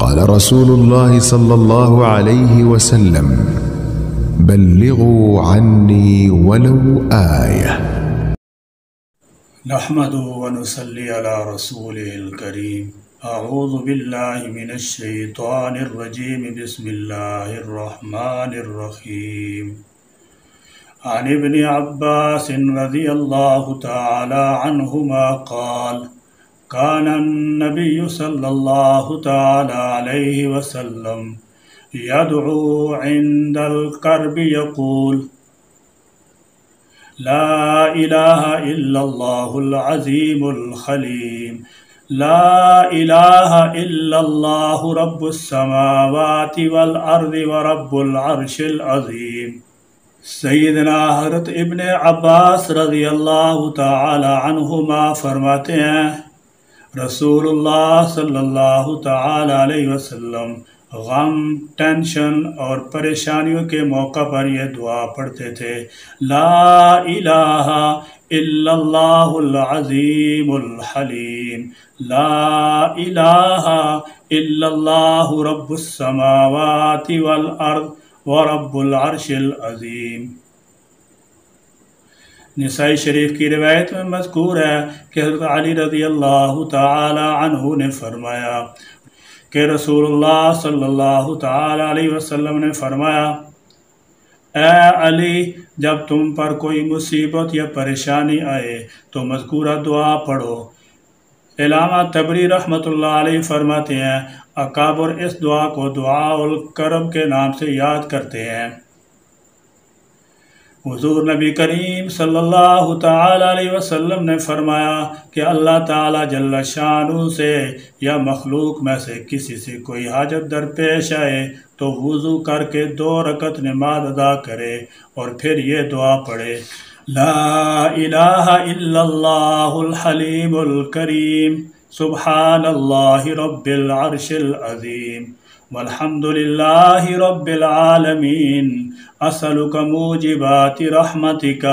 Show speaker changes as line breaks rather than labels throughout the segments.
قال رسول الله صلى الله عليه وسلم: بلغوا عني ولو آية.
نحمده ونصلي على رسوله الكريم. اعوذ باللہ من الشیطان الرجیم. بسم اللہ الرحمن الرحیم. عن ابن عباس رضی اللہ تعالی عنہما قال: كان النبي صلى الله تعالى عليه وسلم يدعو عند الكرب يقول: لا إله إلا الله العظيم الحليم، لا إله إلا الله رب السماوات والأرض ورب العرش العظيم. سیدنا حضرت ابن عباس رضی اللہ تعالی عنہما فرماتے ہیں، رسول اللہ صلی اللہ تعالی علیہ وسلم غم، ٹینشن اور پریشانیوں کے موقع پر یہ دعا پڑھتے تھے: لا الہ الا اللہ العظیم الحلیم، لا الہ الا اللہ رب السماوات والارض ورب العرش العظیم. نسائی شریف کی روایت میں مذکور ہے کہ حضرت علی رضی اللہ تعالی عنہ نے فرمایا کہ رسول اللہ صلی اللہ تعالی علیہ وسلم نے فرمایا: اے علی، جب تم پر کوئی مصیبت یا پریشانی آئے تو مذکورہ دعا پڑھو. علامہ طبری رحمۃ اللہ علیہ فرماتے ہیں، اکابر اس دعا کو دعاء الکرب کے نام سے یاد کرتے ہیں. حضور نبی کریم صلی اللہ تعالی علیہ وسلم نے فرمایا کہ اللہ تعالی جل شانہ سے یا مخلوق میں سے کسی سے کوئی حاجت درپیش آئے تو وضو کر کے 2 رکعت نماز ادا کرے اور پھر یہ دعا پڑھے: لا الہ الا اللہ الحلیم الکریم، سبحان اللہ رب العرش العظیم، والحمد للہ رب العالمین، اسألک موجبات رحمتک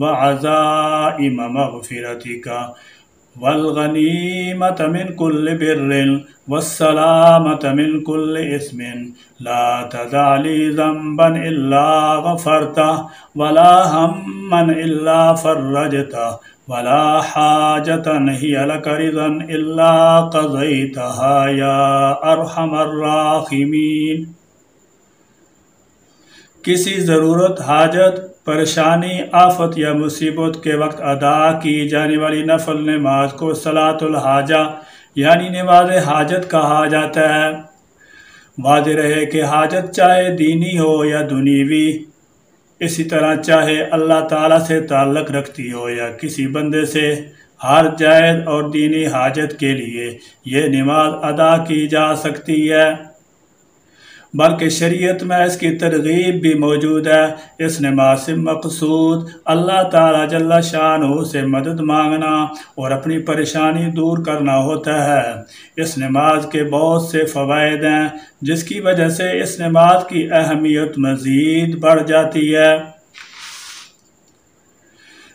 وعزائم مغفرتک، والغنیمت من کل بر والسلامت من کل اسم، لا تدع لی ذنبا الا غفرتہ ولا ہما الا فرجتہ ولا حاجة هي لك رضا الا قضيتها یا ارحم الراحمین. کسی ضرورت، حاجت، پریشانی، آفت یا مصیبت کے وقت ادا کی جانے والی نفل نماز کو صلاۃ الحاجہ یعنی نماز حاجت کہا جاتا ہے. واضح رہے کہ حاجت چاہے دینی ہو یا دنیوی، اسی طرح چاہے اللہ تعالیٰ سے تعلق رکھتی ہو یا کسی بندے سے، ہر جائز اور دینی حاجت کے لیے یہ نماز ادا کی جا سکتی ہے. بلکہ شریعت میں اس کی ترغیب بھی موجود ہے. اس نماز سے مقصود اللہ تعالیٰ جل شانہ سے مدد مانگنا اور اپنی پریشانی دور کرنا ہوتا ہے. اس نماز کے بہت سے فوائد ہیں جس کی وجہ سے اس نماز کی اہمیت مزید بڑھ جاتی ہے.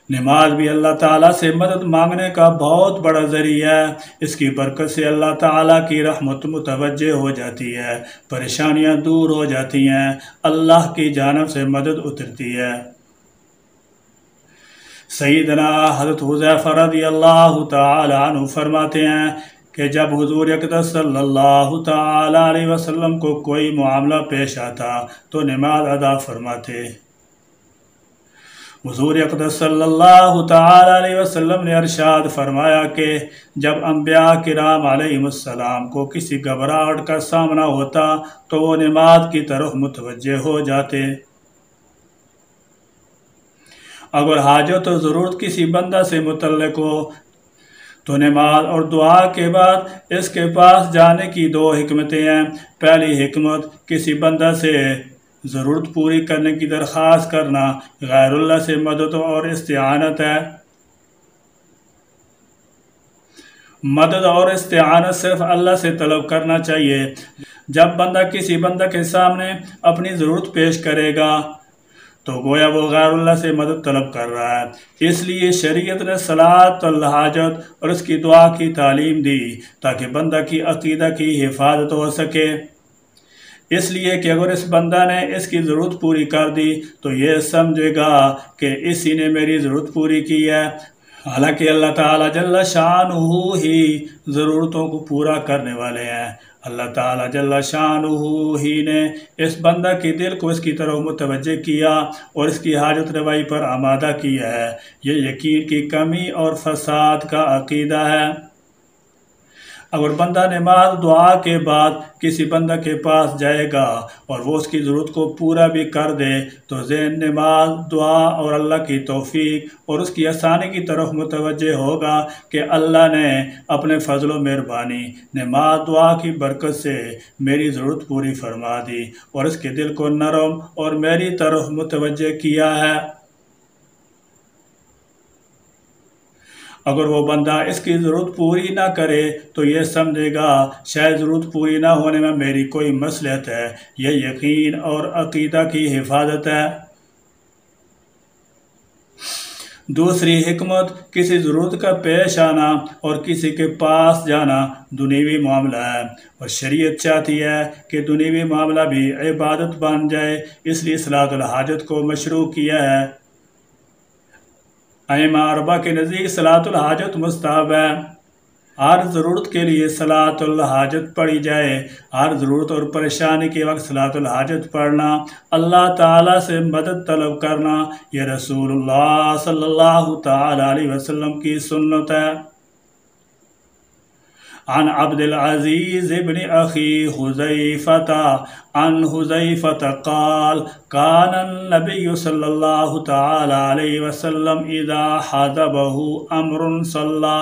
نماز بھی اللہ تعالیٰ سے مدد مانگنے کا بہت بڑا ذریعہ ہے. اس کی برکت سے اللہ تعالیٰ کی رحمت متوجہ ہو جاتی ہے، پریشانیاں دور ہو جاتی ہیں، اللہ کی جانب سے مدد اترتی ہے. سیدنا حضرت حذیفہ رضی اللہ تعالی عنہ فرماتے ہیں کہ جب حضور اقدس صلی اللہ تعالی علیہ وسلم کو کوئی معاملہ پیش آتا تو نماز ادا فرماتے. حضور اقدس صلی اللہ تعالی علیہ وسلم نے ارشاد فرمایا کہ جب انبیاء کرام علیہ السلام کو کسی گھبراہٹ کا سامنا ہوتا تو وہ نماز کی طرف متوجہ ہو جاتے. اگر حاجت و ضرورت کسی بندہ سے متعلق ہو تو نماز اور دعا کے بعد اس کے پاس جانے کی 2 حکمتیں ہیں. پہلی حکمت کسی بندہ سے ضرورت پوری کرنے کی درخواست کرنا غیر اللہ سے مدد اور استعانت ہے. مدد اور استعانت صرف اللہ سے طلب کرنا چاہیے. جب بندہ کسی بندہ کے سامنے اپنی ضرورت پیش کرے گا تو گویا وہ غیر اللہ سے مدد طلب کر رہا ہے۔ اس لیے شریعت نے صلاۃ الحاجت اور اس کی دعا کی تعلیم دی تاکہ بندہ کی عقیدہ کی حفاظت ہو سکے۔ اس لیے کہ اگر اس بندہ نے اس کی ضرورت پوری کر دی تو یہ سمجھے گا کہ اسی نے میری ضرورت پوری کی ہے، حالانکہ اللہ تعالیٰ جل شانہ ہی ضرورتوں کو پورا کرنے والے ہیں۔ اللہ تعالیٰ جل شانہ ہی نے اس بندہ کے دل کو اس کی طرف متوجہ کیا اور اس کی حاجت روائی پر آمادہ کیا ہے۔ یہ یقین کی کمی اور فساد کا عقیدہ ہے۔ اگر بندہ نماز دعا کے بعد کسی بندہ کے پاس جائے گا اور وہ اس کی ضرورت کو پورا بھی کر دے تو ذہن نماز دعا اور اللہ کی توفیق اور اس کی آسانی کی طرف متوجہ ہوگا کہ اللہ نے اپنے فضل و مہربانی نماز دعا کی برکت سے میری ضرورت پوری فرما دی اور اس کے دل کو نرم اور میری طرف متوجہ کیا ہے۔ اگر وہ بندہ اس کی ضرورت پوری نہ کرے تو یہ سمجھے گا شاید ضرورت پوری نہ ہونے میں میری کوئی مصلحت ہے۔ یہ یقین اور عقیدہ کی حفاظت ہے۔ دوسری حکمت، کسی ضرورت کا پیش آنا اور کسی کے پاس جانا دنیوی معاملہ ہے اور شریعت چاہتی ہے کہ دنیوی معاملہ بھی عبادت بن جائے، اس لیے صلاۃ الحاجت کو مشروع کیا ہے۔ ائمہ اربعہ کے نزدیک صلاۃ الحاجت مستحب ہے۔ ہر ضرورت کے لیے صلاۃ الحاجت پڑھی جائے۔ ہر ضرورت اور پریشانی کے وقت صلاۃ الحاجت پڑھنا، اللہ تعالیٰ سے مدد طلب کرنا، یہ رسول اللہ صلی اللہ تعالیٰ علیہ وسلم کی سنت ہے۔ عن عبد العزیز بن اخی حذیفۃ عن حذیفۃ قال کان النبی صلی اللہ تعالی علیہ وسلم اذا حضبہ امر صلی۔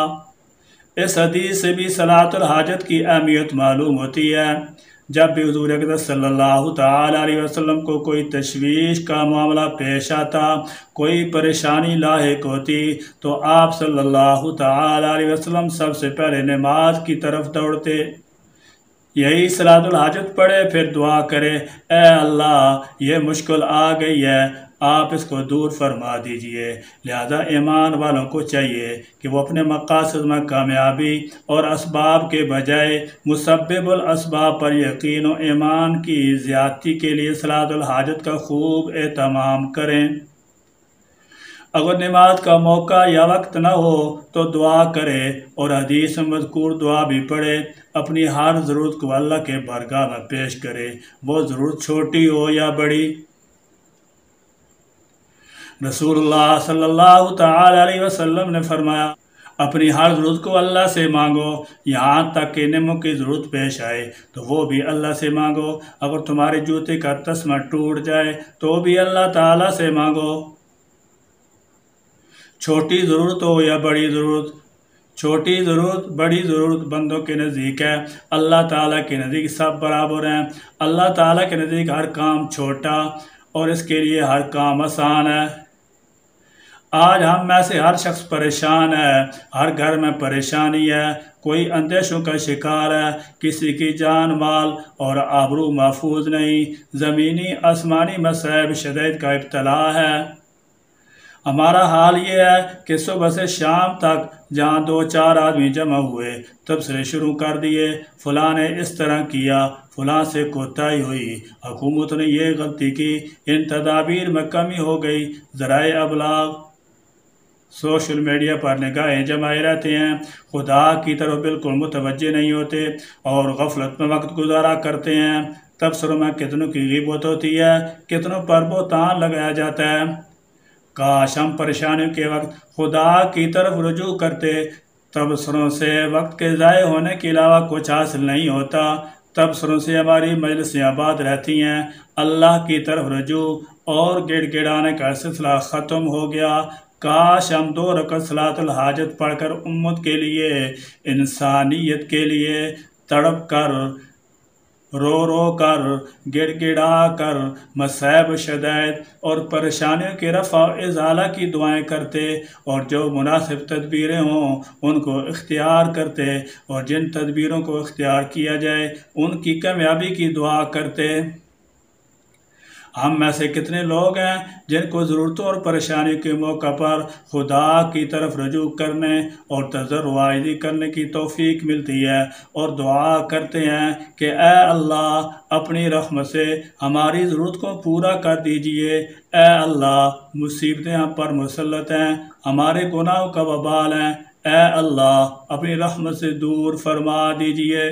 اس حدیث سے بھی صلاۃ الحاجت کی اہمیت معلوم ہوتی ہے۔ جب بھی حضور اقدس صلی اللہ تعالی علیہ وسلم کو کوئی تشویش کا معاملہ پیش آتا، کوئی پریشانی لاحق ہوتی تو آپ صلی اللہ تعالی علیہ وسلم سب سے پہلے نماز کی طرف دوڑتے، یہی صلاۃ الحاجت پڑھے، پھر دعا کرے، اے اللہ یہ مشکل آ گئی ہے، آپ اس کو دور فرما دیجئے۔ لہذا ایمان والوں کو چاہیے کہ وہ اپنے مقاصد میں کامیابی اور اسباب کے بجائے مسبب الاسباب پر یقین و ایمان کی زیادتی کے لیے صلاۃ الحاجت کا خوب اہتمام کریں۔ اگر نماز کا موقع یا وقت نہ ہو تو دعا کرے اور حدیث میں مذکور دعا بھی پڑھے۔ اپنی ہر ضرورت کو اللہ کے بارگاہ میں پیش کرے، وہ ضرورت چھوٹی ہو یا بڑی۔ رسول اللہ صلی اللہ تعالی علیہ وسلم نے فرمایا، اپنی ہر ضرورت کو اللہ سے مانگو، یہاں تک کہ نمو کی ضرورت پیش آئے تو وہ بھی اللہ سے مانگو۔ اگر تمہارے جوتے کا تسمہ ٹوٹ جائے تو بھی اللہ تعالیٰ سے مانگو۔ چھوٹی ضرورت ہو یا بڑی ضرورت، چھوٹی ضرورت بڑی ضرورت بندوں کے نزدیک ہے، اللہ تعالیٰ کے نزدیک سب برابر ہیں۔ اللہ تعالیٰ کے نزدیک ہر کام چھوٹا اور اس کے لیے ہر کام آسان ہے۔ آج ہم میں سے ہر شخص پریشان ہے، ہر گھر میں پریشانی ہے، کوئی اندیشوں کا شکار ہے، کسی کی جان مال اور آبرو محفوظ نہیں، زمینی آسمانی مصائب شدید کا ابتلا ہے۔ ہمارا حال یہ ہے کہ صبح سے شام تک جہاں 2-4 آدمی جمع ہوئے تبصرے شروع کر دیے، فلاں نے اس طرح کیا، فلاں سے کوتاہی ہوئی، حکومت نے یہ غلطی کی، ان تدابیر میں کمی ہو گئی۔ ذرائع ابلاغ سوشل میڈیا پر نگاہیں جمائے رہتے ہیں، خدا کی طرف بالکل متوجہ نہیں ہوتے اور غفلت میں وقت گزارا کرتے ہیں۔ تبصروں میں کتنوں کی غیبت ہوتی ہے، کتنوں پر بہتان لگایا جاتا ہے۔ کاش ہم پریشانیوں کے وقت خدا کی طرف رجوع کرتے۔ تبصروں سے وقت کے ضائع ہونے کے علاوہ کچھ حاصل نہیں ہوتا، تبصروں سے ہماری مجلسیں آباد رہتی ہیں۔ اللہ کی طرف رجوع اور گڑ گڑانے کا سلسلہ ختم ہو گیا۔ کاش ہم 2 رکعت صلاۃ الحاجت پڑھ کر امت کے لیے، انسانیت کے لیے تڑپ کر، رو رو کر، گڑ گڑا کر مصائب شدائد اور پریشانیوں کے رفع و ازالہ کی دعائیں کرتے اور جو مناسب تدبیریں ہوں ان کو اختیار کرتے اور جن تدبیروں کو اختیار کیا جائے ان کی کامیابی کی دعا کرتے۔ ہم میں سے کتنے لوگ ہیں جن کو ضرورتوں اور پریشانی کے موقع پر خدا کی طرف رجوع کرنے اور تضرع کرنے کی توفیق ملتی ہے اور دعا کرتے ہیں کہ اے اللہ اپنی رحمت سے ہماری ضرورت کو پورا کر دیجئے، اے اللہ مصیبتیں ہم پر مسلط ہیں، ہمارے گناہوں کا وبال ہیں، اے اللہ اپنی رحمت سے دور فرما دیجئے۔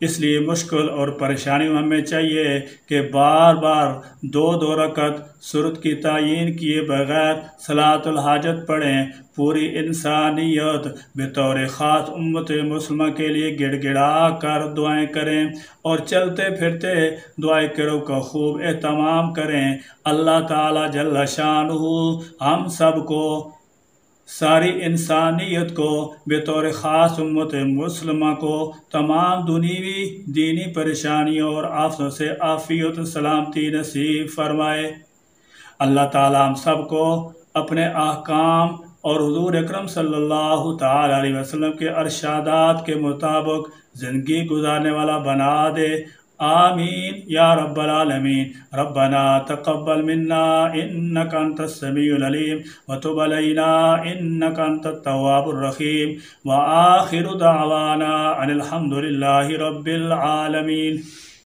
اس لیے مشکل اور پریشانیوں میں ہمیں چاہیے کہ بار بار دو رکعت سورت کی تعیین کیے بغیر صلاۃ الحاجت پڑھیں۔ پوری انسانیت بطور خاص امت مسلمہ کے لیے گڑ گڑا کر دعائیں کریں اور چلتے پھرتے دعائیں کرو کا خوب اہتمام کریں۔ اللہ تعالی جل شانہ ہم سب کو، ساری انسانیت کو، بطور خاص امت مسلمہ کو تمام دنیوی دینی پریشانیوں اور آفتوں سے عافیت و سلامتی نصیب فرمائے۔ اللہ تعالی ہم سب کو اپنے احکام اور حضور اکرم صلی اللہ تعالی علیہ وسلم کے ارشادات کے مطابق زندگی گزارنے والا بنا دے، آمین یا رب العالمین۔ ربنا تقبل منا انک انت السمیع العلیم وتب علینا انک انت التواب الرحیم وآخر دعوانا ان الحمد للہ رب العالمین۔